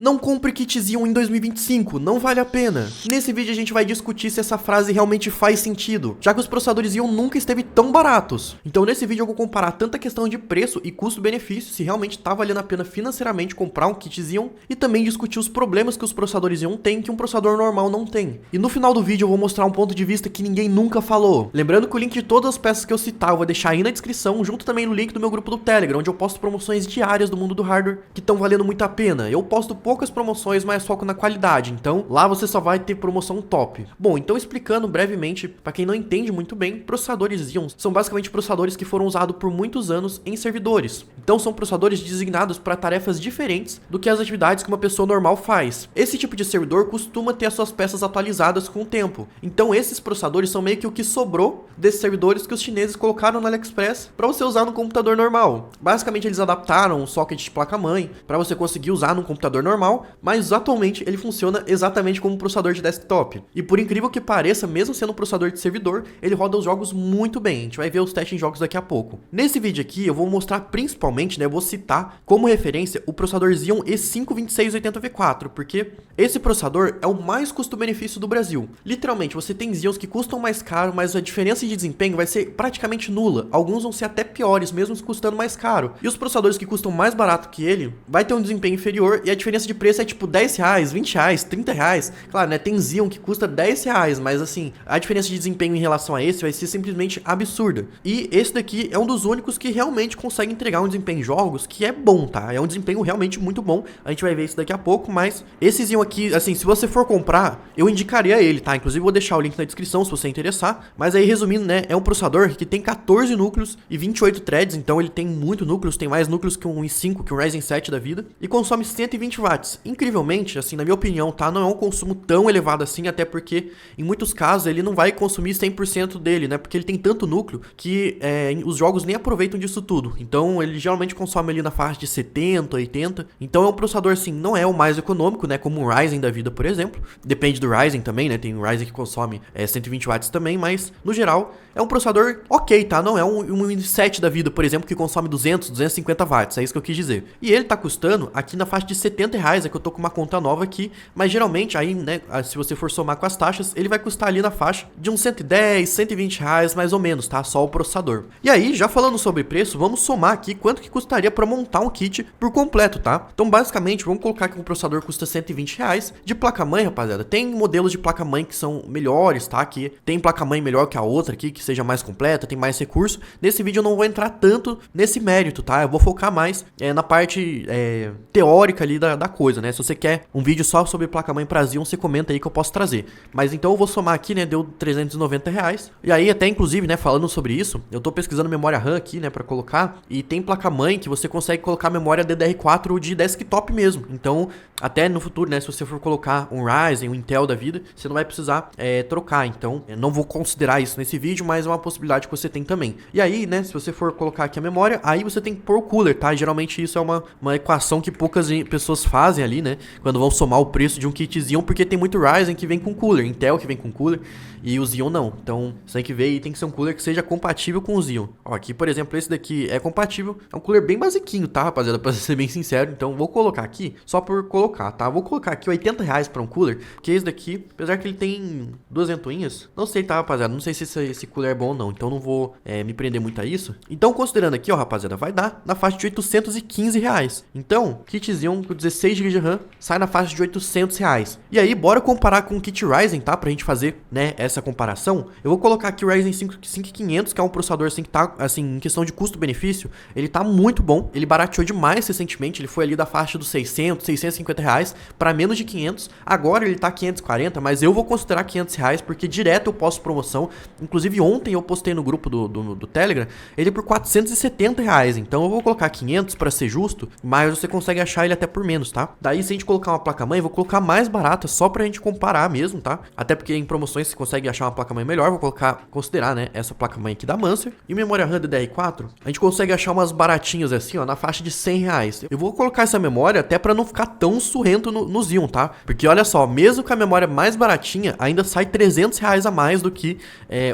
Não compre kit Xeon em 2025, não vale a pena. Nesse vídeo a gente vai discutir se essa frase realmente faz sentido, já que os processadores Xeon nunca esteve tão baratos. Então nesse vídeo eu vou comparar tanto a questão de preço e custo-benefício, se realmente tá valendo a pena financeiramente comprar um kit Xeon, e também discutir os problemas que os processadores Xeon têm que um processador normal não tem. E no final do vídeo eu vou mostrar um ponto de vista que ninguém nunca falou. Lembrando que o link de todas as peças que eu citar eu vou deixar aí na descrição, junto também no link do meu grupo do Telegram, onde eu posto promoções diárias do mundo do hardware que estão valendo muito a pena. Eu posto poucas promoções, mas foco na qualidade, então lá você só vai ter promoção top. Bom, então explicando brevemente, para quem não entende muito bem, processadores Xeon são basicamente processadores que foram usados por muitos anos em servidores. Então são processadores designados para tarefas diferentes do que as atividades que uma pessoa normal faz. Esse tipo de servidor costuma ter as suas peças atualizadas com o tempo. Então esses processadores são meio que o que sobrou desses servidores que os chineses colocaram no AliExpress para você usar no computador normal. Basicamente eles adaptaram o socket de placa-mãe para você conseguir usar num computador normal, mas atualmente ele funciona exatamente como um processador de desktop. E por incrível que pareça, mesmo sendo um processador de servidor, ele roda os jogos muito bem. A gente vai ver os testes em jogos daqui a pouco. Nesse vídeo aqui eu vou mostrar principalmente, eu vou citar como referência o processador Xeon E5-2680V4, porque esse processador é o mais custo-benefício do Brasil. Literalmente, você tem Xeons que custam mais caro, mas a diferença de desempenho vai ser praticamente nula. Alguns vão ser até piores, mesmo custando mais caro. E os processadores que custam mais barato que ele, vai ter um desempenho inferior e a diferença de preço é tipo 10 reais, 20 reais, 30 reais. Claro, né, tem Xeon que custa 10 reais, mas assim, a diferença de desempenho em relação a esse vai ser simplesmente absurda. E esse daqui é um dos únicos que realmente consegue entregar um desempenho em jogos que é bom, tá? É um desempenho realmente muito bom. A gente vai ver isso daqui a pouco, mas esse Xeon aqui, assim, se você for comprar, eu indicaria ele, tá? Inclusive vou deixar o link na descrição se você interessar. Mas aí, resumindo, né, é um processador que tem 14 núcleos e 28 threads, então ele tem muito núcleos, tem mais núcleos que um i5, que um Ryzen 7 da vida, e consome 120 watts. Incrivelmente, assim, na minha opinião, tá? Não é um consumo tão elevado assim, até porque, em muitos casos, ele não vai consumir 100% dele, né? Porque ele tem tanto núcleo que os jogos nem aproveitam disso tudo. Então, ele geralmente consome ali na faixa de 70, 80. Então, é um processador, assim, não é o mais econômico, né? Como um Ryzen da vida, por exemplo. Depende do Ryzen também, né? Tem um Ryzen que consome 120 watts também, mas, no geral, é um processador ok, tá? Não é um i7 da vida, por exemplo, que consome 200, 250 watts. É isso que eu quis dizer. E ele tá custando aqui na faixa de 70 reais, é que eu tô com uma conta nova aqui, mas geralmente aí, né, se você for somar com as taxas, ele vai custar ali na faixa de uns 110, 120 reais mais ou menos, tá? Só o processador. E aí, já falando sobre preço, vamos somar aqui quanto que custaria para montar um kit por completo, tá? Então, basicamente, vamos colocar que um processador custa 120 reais. De placa-mãe, rapaziada, tem modelos de placa-mãe que são melhores, tá? Que tem placa-mãe melhor que a outra aqui, que seja mais completa, tem mais recurso. Nesse vídeo eu não vou entrar tanto nesse mérito, tá? Eu vou focar mais na parte teórica ali da coisa, né? Se você quer um vídeo só sobre placa-mãe pra Xeon, você comenta aí que eu posso trazer. Mas então eu vou somar aqui, né? Deu 390 reais. E aí até inclusive, né, falando sobre isso, eu tô pesquisando memória RAM aqui, né, pra colocar. E tem placa-mãe que você consegue colocar memória DDR4 de desktop mesmo. Então, até no futuro, né, se você for colocar um Ryzen, um Intel da vida, você não vai precisar trocar. Então, eu não vou considerar isso nesse vídeo, mas é uma possibilidade que você tem também. E aí, né, se você for colocar aqui a memória, aí você tem que pôr o cooler, tá? Geralmente isso é uma equação que poucas pessoas fazem ali, né, quando vão somar o preço de um kit Xeon, porque tem muito Ryzen que vem com cooler, Intel que vem com cooler, e o Xeon não. Então, você tem que ver e tem que ser um cooler que seja compatível com o Xeon. Ó, aqui, por exemplo, esse daqui é compatível. É um cooler bem basiquinho, tá, rapaziada? Pra ser bem sincero. Então, vou colocar aqui, só por colocar, tá? Vou colocar aqui 80 reais pra um cooler, porque esse daqui, apesar que ele tem duas ventoinhas, não sei, tá, rapaziada? Não sei se esse cooler é bom ou não. Então, não vou me prender muito a isso. Então, considerando aqui, ó, rapaziada, vai dar na faixa de 815 reais. Então, kit Xeon com 16 GB de RAM sai na faixa de 800 reais. E aí, bora comparar com o kit Ryzen, tá? Pra gente fazer, né, essa comparação. Eu vou colocar aqui o Ryzen 5500, que é um processador, assim, que tá, assim, em questão de custo-benefício, ele tá muito bom. Ele barateou demais recentemente. Ele foi ali da faixa dos 600, 650 reais pra menos de 500. Agora ele tá 540, mas eu vou considerar 500 reais, porque direto eu posto promoção. Inclusive, ontem eu postei no grupo do Telegram, ele por 470 reais. Então, eu vou colocar 500 pra ser justo, mas você consegue achar ele até por menos, tá? Daí, se a gente colocar uma placa-mãe, eu vou colocar mais barata, só pra gente comparar mesmo, tá? Até porque em promoções você consegue achar uma placa-mãe melhor. Vou considerar, né, essa placa-mãe aqui da Mancer. E memória RAM DDR4, a gente consegue achar umas baratinhas assim, ó, na faixa de 100 reais. Eu vou colocar essa memória até pra não ficar tão surrento no Xeon, tá? Porque olha só, mesmo com a memória mais baratinha, ainda sai 300 reais a mais do que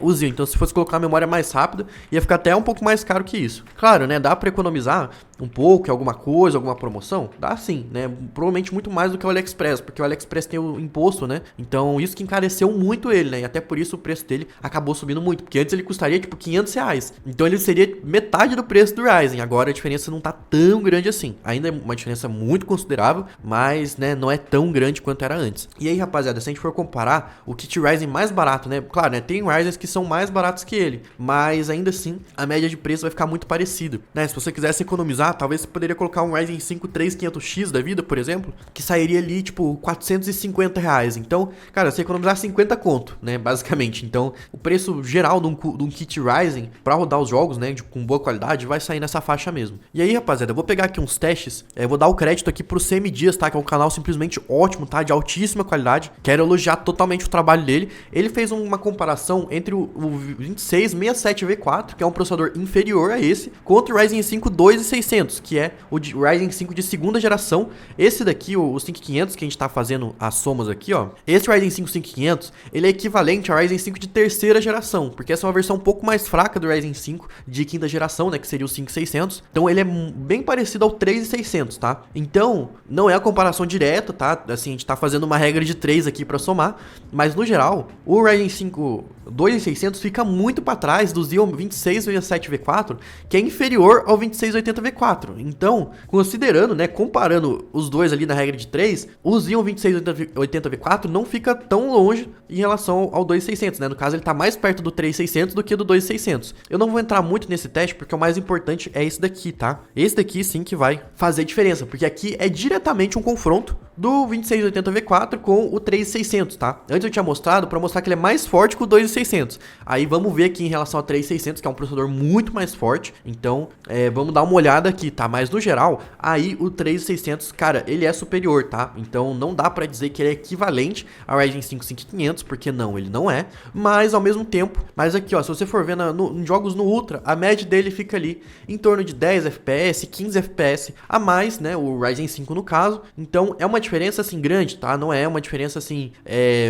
o Xeon. Então, se fosse colocar a memória mais rápida, ia ficar até um pouco mais caro que isso. Claro, né, dá pra economizar um pouco, alguma coisa, alguma promoção? Dá sim, né? provavelmente muito mais do que o AliExpress, porque o AliExpress tem o imposto, né? Então isso que encareceu muito ele, né? E até por isso o preço dele acabou subindo muito, porque antes ele custaria tipo R$500. Então ele seria metade do preço do Ryzen. Agora a diferença não tá tão grande assim. Ainda é uma diferença muito considerável, mas, né, não é tão grande quanto era antes. E aí, rapaziada, se a gente for comparar o kit Ryzen mais barato, né? Claro, né? Tem Ryzens que são mais baratos que ele, mas ainda assim a média de preço vai ficar muito parecida, né? Se você quisesse economizar, talvez você poderia colocar um Ryzen 5 3500X da vida, por exemplo, que sairia ali tipo R$450. Então, cara, você economizar 50 conto, né? Basicamente. Então, o preço geral de um kit Ryzen pra rodar os jogos, né? Com boa qualidade, vai sair nessa faixa mesmo. E aí, rapaziada, eu vou pegar aqui uns testes, vou dar o crédito aqui pro CM Dias, tá? Que é um canal simplesmente ótimo, tá? De altíssima qualidade. Quero elogiar totalmente o trabalho dele. Ele fez uma comparação entre o 2667V4, que é um processador inferior a esse, contra o Ryzen 5 2600, que é o Ryzen 5 de segunda geração. Esse daqui, o 5500, que a gente tá fazendo as somas aqui, ó. Esse Ryzen 5 5500, ele é equivalente ao Ryzen 5 de terceira geração, porque essa é uma versão um pouco mais fraca do Ryzen 5 de quinta geração, né, que seria o 5600. Então ele é bem parecido ao 3600, tá? Então, não é a comparação direta, tá? Assim, a gente tá fazendo uma regra de 3 aqui pra somar, mas no geral, o Ryzen 5 2600 fica muito para trás do Xeon 2667V4, que é inferior ao 2680V4. Então, considerando, né, comparando os dois ali na regra de 3, o Xeon 2680V4 não fica tão longe em relação ao 2600, né? No caso, ele tá mais perto do 3600 do que do 2600. Eu não vou entrar muito nesse teste, porque o mais importante é esse daqui, tá? Esse daqui sim que vai fazer diferença, porque aqui é diretamente um confronto do 2680V4 com o 3600, tá? Antes eu tinha mostrado para mostrar que ele é mais forte que o 2600. Aí vamos ver aqui em relação ao 3600, que é um processador muito mais forte. Então, vamos dar uma olhada aqui, tá? Mas no geral, aí o 3600, cara, ele é superior, tá? Então não dá para dizer que ele é equivalente ao Ryzen 5 5500, porque não, ele não é. Mas ao mesmo tempo, mas aqui, ó, se você for ver em jogos no Ultra, a média dele fica ali em torno de 10 FPS, 15 FPS a mais, né? O Ryzen 5 no caso. Então é uma diferença assim grande, tá? Não é uma diferença assim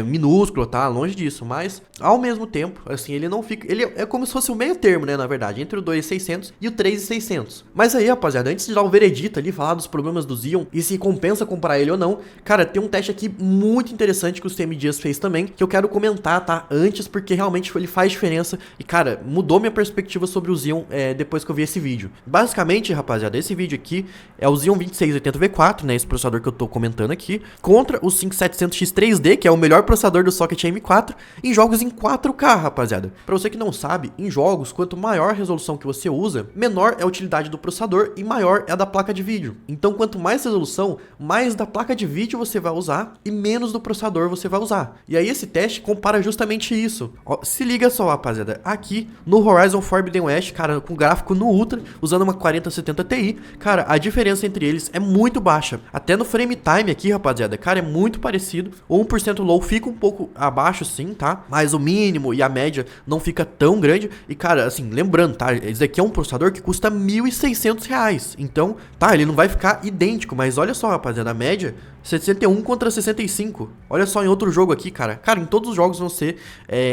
minúscula, tá? Longe disso, mas ao mesmo tempo, assim, ele não fica, ele é como se fosse o meio termo, né, na verdade, entre o 2600 e o 3600. Mas aí, rapaziada, antes de dar o veredito ali, falar dos problemas do Xeon e se compensa comprar ele ou não, cara, tem um teste aqui muito interessante que o CM Dias fez também, que eu quero comentar, tá? Antes, porque realmente ele faz diferença e, cara, mudou minha perspectiva sobre o Xeon depois que eu vi esse vídeo. Basicamente, rapaziada, esse vídeo aqui é o Xeon 2680V4, né, esse processador que eu tô comentando aqui, contra o 5700X 3D, que é o melhor processador do Socket M4, em jogos em 4K, rapaziada. Pra você que não sabe, em jogos, quanto maior a resolução que você usa, menor é a utilidade do processador e maior é a da placa de vídeo. Então, quanto mais resolução, mais da placa de vídeo você vai usar e menos do processador você vai usar. E aí esse teste compara justamente isso. Ó, se liga só, rapaziada, aqui no Horizon Forbidden West, cara, com gráfico no Ultra, usando uma 4070 Ti, cara, a diferença entre eles é muito baixa. Até no frame time aqui, rapaziada, cara, é muito parecido. O 1% low fica um pouco abaixo sim, tá? Mas o mínimo e a média não fica tão grande. E, cara, assim, lembrando, tá? Esse aqui é um processador que custa R$1.600. Então, tá, ele não vai ficar idêntico, mas olha só, rapaziada, a média 61 contra 65. Olha só em outro jogo aqui, cara. Cara, em todos os jogos vão ser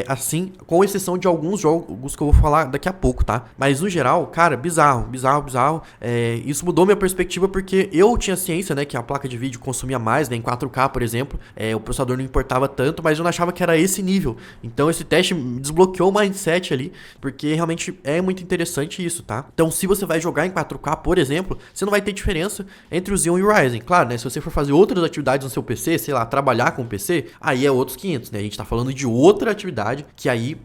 assim, com exceção de alguns jogos que eu vou falar daqui a pouco, tá? Mas no geral, cara, bizarro. Isso mudou minha perspectiva porque eu tinha ciência, né, que a placa de vídeo consumia mais, né, em 4K, por exemplo. O processador não importava tanto, mas eu não achava que era esse nível. Então esse teste desbloqueou o mindset ali, porque realmente é muito interessante isso, tá? Então se você vai jogar em 4K, por exemplo, você não vai ter diferença entre o Xeon e o Ryzen. Claro, né, se você for fazer outras atividades no seu PC, sei lá, trabalhar com o PC, aí é outros 500, né? A gente tá falando de outra atividade que aí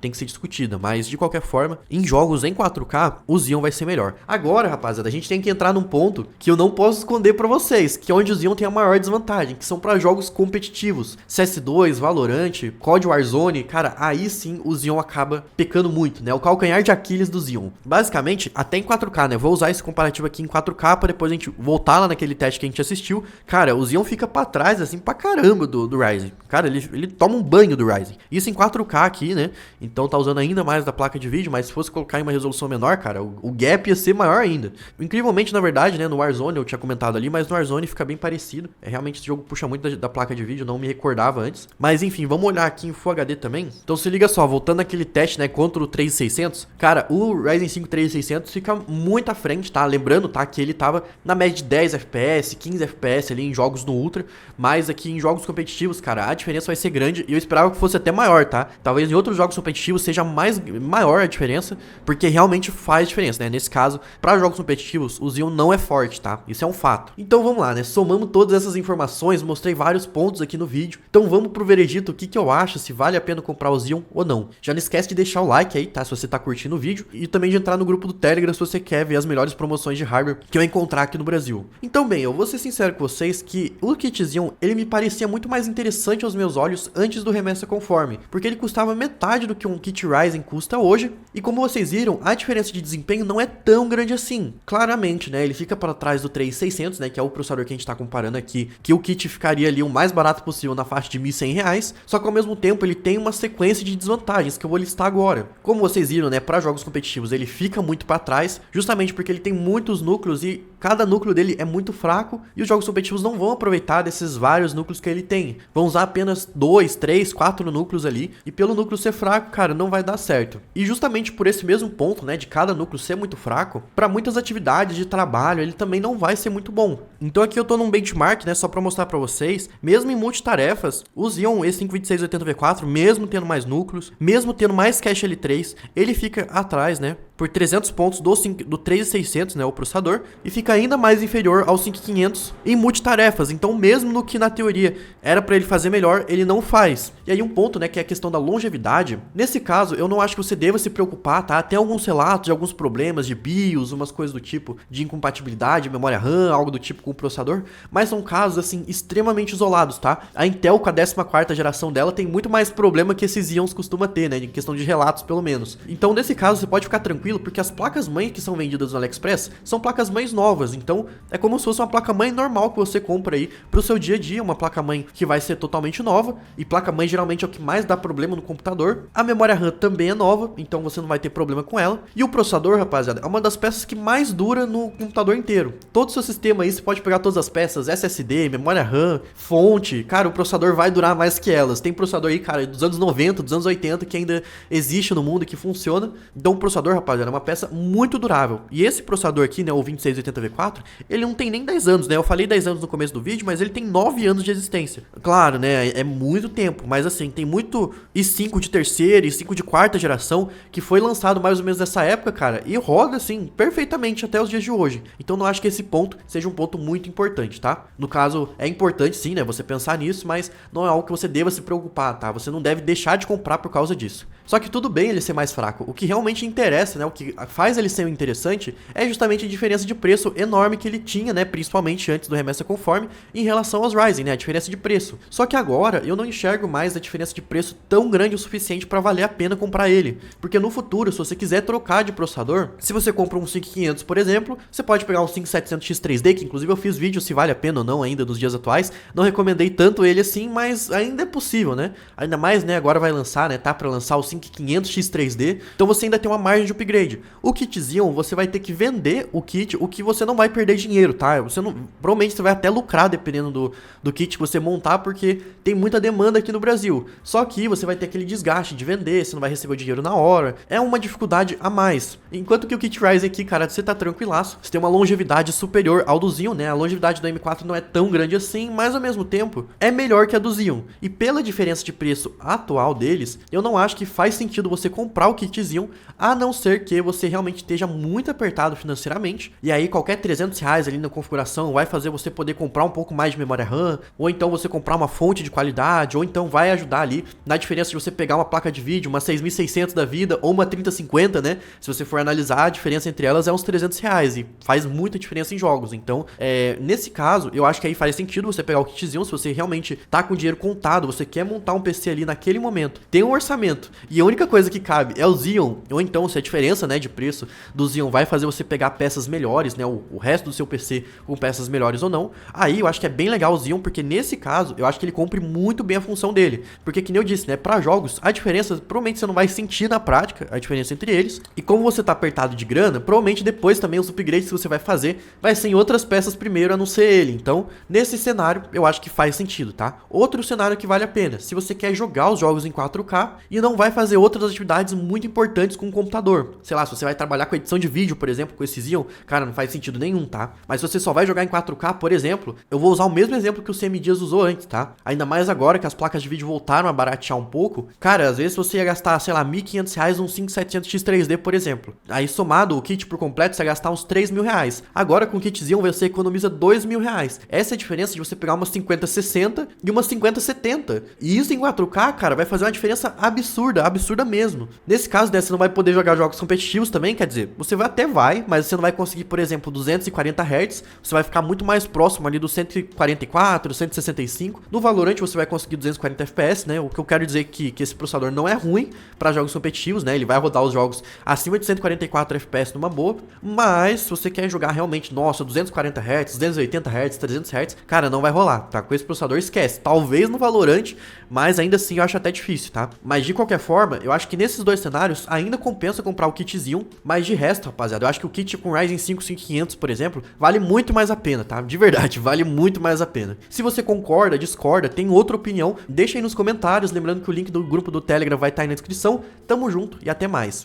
tem que ser discutida, mas de qualquer forma, em jogos em 4K, o Xeon vai ser melhor. Agora, rapaziada, a gente tem que entrar num ponto que eu não posso esconder pra vocês, que é onde o Xeon tem a maior desvantagem, que são pra jogos competitivos. CS2, Valorant, COD Warzone, cara, aí sim o Xeon acaba pecando muito, né? O calcanhar de Aquiles do Xeon. Basicamente, até em 4K, né? Vou usar esse comparativo aqui em 4K pra depois a gente voltar lá naquele teste que a gente assistiu. cara, o Xeon fica pra trás, assim, pra caramba do Ryzen. Cara, ele toma um banho do Ryzen. Isso em 4K aqui, né? Então tá usando ainda mais da placa de vídeo, mas se fosse colocar em uma resolução menor, cara, o gap ia ser maior ainda. Incrivelmente, na verdade, né, no Warzone eu tinha comentado ali, mas no Warzone fica bem parecido. Realmente esse jogo puxa muito da placa de vídeo, não me recordava antes. Mas enfim, vamos olhar aqui em Full HD também. Então se liga só, voltando àquele teste, né, contra o 3600, cara, o Ryzen 5 3600 fica muito à frente, tá? Lembrando, tá, que ele tava na média de 10 FPS, 15 FPS ali em jogos no Ultra, mas aqui em jogos competitivos, cara, a diferença vai ser grande e eu esperava que fosse até maior, tá? Talvez em outros jogos competitivos seja maior a diferença, porque realmente faz diferença, né? Nesse caso, para jogos competitivos, o Xeon não é forte, tá? Isso é um fato. Então vamos lá, né? Somamos todas essas informações, mostrei vários pontos aqui no vídeo. Então vamos pro veredito, o que eu acho, se vale a pena comprar o Xeon ou não. Já não esquece de deixar o like aí, tá? Se você tá curtindo o vídeo, e também de entrar no grupo do Telegram se você quer ver as melhores promoções de hardware que eu encontrar aqui no Brasil. Então bem, eu vou ser sincero com vocês que o kit Xeon, ele me parecia muito mais interessante aos meus olhos antes do Remessa Conforme, porque ele custava metade do que um kit Ryzen custa hoje, e como vocês viram, a diferença de desempenho não é tão grande assim. Claramente, né, ele fica para trás do 3600, né, que é o processador que a gente tá comparando aqui, que o kit ficaria ali o mais barato possível na faixa de R$1.100, só que ao mesmo tempo ele tem uma sequência de desvantagens que eu vou listar agora. Como vocês viram, né, para jogos competitivos ele fica muito para trás, justamente porque ele tem muitos núcleos e cada núcleo dele é muito fraco, e os jogos competitivos não vão aproveitar desses vários núcleos que ele tem. Vão usar apenas 2, 3, 4 núcleos ali, e pelo núcleo ser fraco, cara, não vai dar certo. E justamente por esse mesmo ponto, né, de cada núcleo ser muito fraco, para muitas atividades de trabalho, ele também não vai ser muito bom. Então aqui eu tô num benchmark, né, só para mostrar para vocês, mesmo em multitarefas, o Xeon E5-2680V4, mesmo tendo mais núcleos, mesmo tendo mais cache L3, ele fica atrás, né, por 300 pontos do 3600, né, o processador, e fica ainda mais inferior ao 5500 em multitarefas. Então mesmo no que na teoria era para ele fazer melhor, ele não faz. E aí um ponto, né, que é a questão da longevidade. Nesse caso, eu não acho que você deva se preocupar, tá? Tem alguns relatos de alguns problemas de BIOS, umas coisas do tipo de incompatibilidade, memória RAM, algo do tipo com o processador, mas são casos assim extremamente isolados, tá? A Intel com a 14ª geração dela tem muito mais problema que esses Xeons costuma ter, né, em questão de relatos pelo menos. Então nesse caso você pode ficar tranquilo, porque as placas-mães que são vendidas no AliExpress são placas-mães novas, então é como se fosse uma placa-mãe normal que você compra aí pro seu dia a dia, uma placa-mãe que vai ser totalmente nova, e placa-mãe geralmente é o que mais dá problema no computador. A memória RAM também é nova, então você não vai ter problema com ela, e o processador, rapaziada, é uma das peças que mais dura no computador inteiro. Todo o seu sistema aí, você pode pegar todas as peças, SSD, memória RAM, fonte, cara, o processador vai durar mais que elas. Tem processador aí, cara, dos anos 90, dos anos 80, que ainda existe no mundo e que funciona. Então o processador, rapaziada, é uma peça muito durável. E esse processador aqui, né, o 2680V4, ele não tem nem 10 anos, né? Eu falei 10 anos no começo do vídeo, mas ele tem 9 anos de existência. Claro, né, é muito tempo, mas assim, tem muito i5 de terceira e i5 de quarta geração que foi lançado mais ou menos nessa época, cara, e roda, assim, perfeitamente até os dias de hoje. Então não acho que esse ponto seja um ponto muito importante, tá? No caso, é importante sim, né, você pensar nisso, mas não é algo que você deva se preocupar, tá? Você não deve deixar de comprar por causa disso. Só que tudo bem ele ser mais fraco. O que realmente interessa, né, o que faz ele ser interessante é justamente a diferença de preço enorme que ele tinha, né, principalmente antes do Remessa Conforme, em relação aos Ryzen, né, a diferença de preço. Só que agora eu não enxergo mais a diferença de preço tão grande o suficiente para valer a pena comprar ele. Porque no futuro, se você quiser trocar de processador, se você compra um 5500, por exemplo, você pode pegar um 5700X3D, que inclusive eu fiz vídeo se vale a pena ou não ainda nos dias atuais. Não recomendei tanto ele assim, mas ainda é possível, né? Ainda mais, né, agora vai lançar, né, tá para lançar o 5500X3D, então você ainda tem uma margem de upgrade. O kit Xeon, você vai ter que vender o kit, o que você não vai perder dinheiro, tá? Você não, provavelmente você vai até lucrar dependendo do kit que você montar, porque tem muita demanda aqui no Brasil. Só que você vai ter aquele desgaste de vender, você não vai receber o dinheiro na hora, é uma dificuldade a mais. Enquanto que o kit Ryzen aqui, cara, você tá tranquilaço, você tem uma longevidade superior ao do Xeon, né? A longevidade do M4 não é tão grande assim, mas ao mesmo tempo é melhor que a do Xeon. E pela diferença de preço atual deles, eu não acho que faz sentido você comprar o kit Xeon, a não ser que você realmente esteja muito apertado financeiramente, e aí qualquer R$300 ali na configuração vai fazer você poder comprar um pouco mais de memória RAM, ou então você comprar uma fonte de qualidade, ou então vai ajudar ali na diferença de você pegar uma placa de vídeo, uma 6600 da vida, ou uma 3050, né? Se você for analisar, a diferença entre elas é uns R$300, e faz muita diferença em jogos. Então, nesse caso, eu acho que aí faz sentido você pegar o kit Xeon, se você realmente tá com dinheiro contado, você quer montar um PC ali naquele momento, tem um orçamento, E a única coisa que cabe é o Xeon, ou então se a diferença, né, de preço do Xeon vai fazer você pegar peças melhores, né, o resto do seu PC com peças melhores ou não, aí eu acho que é bem legal o Xeon, porque nesse caso, eu acho que ele cumpre muito bem a função dele. Porque que nem eu disse, né, pra jogos, a diferença, provavelmente você não vai sentir na prática, a diferença entre eles, e como você tá apertado de grana, provavelmente depois também os upgrades que você vai fazer, vai ser em outras peças primeiro, a não ser ele. Então, nesse cenário, eu acho que faz sentido, tá? Outro cenário que vale a pena, se você quer jogar os jogos em 4K e não vai fazer outras atividades muito importantes com o computador. Sei lá, se você vai trabalhar com edição de vídeo, por exemplo, com esse Xeon, cara, não faz sentido nenhum, tá? Mas se você só vai jogar em 4K, por exemplo, eu vou usar o mesmo exemplo que o CM Dias usou antes, tá? Ainda mais agora que as placas de vídeo voltaram a baratear um pouco. Cara, às vezes você ia gastar, sei lá, R$1.500 num 5700X 3D, por exemplo. Aí somado o kit por completo, você ia gastar uns R$3.000. Agora com o kit Xeon você economiza R$2.000. Essa é a diferença de você pegar uma 5060 e uma 5070. E isso em 4K, cara, vai fazer uma diferença absurda, absurda mesmo. Nesse caso, né, você não vai poder jogar jogos competitivos também, quer dizer, você até vai, mas você não vai conseguir, por exemplo, 240 Hz, você vai ficar muito mais próximo ali do 144, 165. No Valorant você vai conseguir 240 FPS, né? O que eu quero dizer que esse processador não é ruim para jogos competitivos, né? Ele vai rodar os jogos acima de 144 FPS numa boa, mas se você quer jogar realmente, nossa, 240 Hz, 280 Hz, 300 Hz, cara, não vai rolar, tá? Com esse processador esquece. Talvez no Valorant, mas ainda assim eu acho até difícil, tá? Mas de qualquer forma, eu acho que nesses dois cenários ainda compensa comprar o kit Xeon, mas de resto, rapaziada, eu acho que o kit com Ryzen 5 5500, por exemplo, vale muito mais a pena, tá? De verdade, vale muito mais a pena. Se você concorda, discorda, tem outra opinião, deixa aí nos comentários, lembrando que o link do grupo do Telegram vai estar aí na descrição. Tamo junto e até mais.